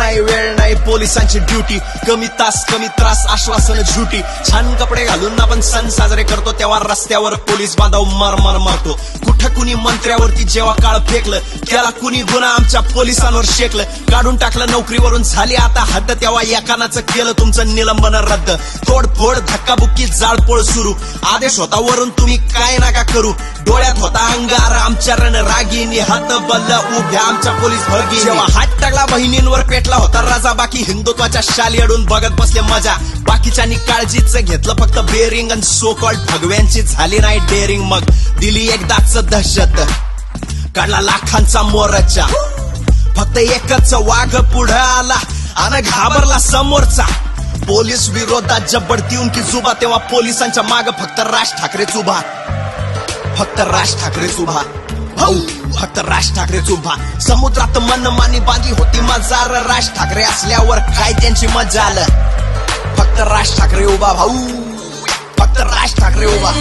नाही वेळ नाही पोलिसांची ड्युटी, कमी तास कमी त्रास आश्वासन झुटी, छान कपडे घालून आपण सण साजरे करतो तेव्हा रस्त्यावर पोलीस बांधव मार मारतो. कुठं कुणी मंत्र्यावरती जेव्हा काळ फेकलं त्याला कुणी गुन्हा आमच्या पोलिसांवर शेकलं, काढून टाकलं नोकरीवरून झाली आता हद्द, तेव्हा एकानाचं केलं तुमचं निलंबन रद्द. तोडफोड धक्काबुक्की जाळपोळ सुरू, आदेश होता वरून तुम्ही काय नका करू, डोळ्यात होता अंगार आमच्या रणरागिनी, हात बल्ल उभ्या आमच्या पोलीस भगिनी. जेव्हा हात टाकला बहिणींवर पेटला होता राजा, बाकी हिंदुत्वाच्या शाली अडून बघत बसले मजा, बाकीच्यांनी काळजीच घेतलं फक्त बेरिंग आणि सो कॉल्ड भगव्यांची झाली नाही डेअरिंग. मग दिली एकदाच दहशत, काढला लाखांचा मोर्चा, फक्त एकच वाघ पुढं आला आणि घाबरला समोरचा. पोलीस विरोधात जब्बड देऊन की जुबा, तेव्हा पोलिसांच्या माग फक्त राज ठाकरेच उभा, फक्त राज ठाकरेच उभा, फक्त राज ठाकरेच उभा. समुद्रात मनमानी बांधली होती मजार, राज ठाकरे असल्यावर काय त्यांची मजा आलं, फक्त राज ठाकरे उभा भाऊ, फक्त राज ठाकरे उभा.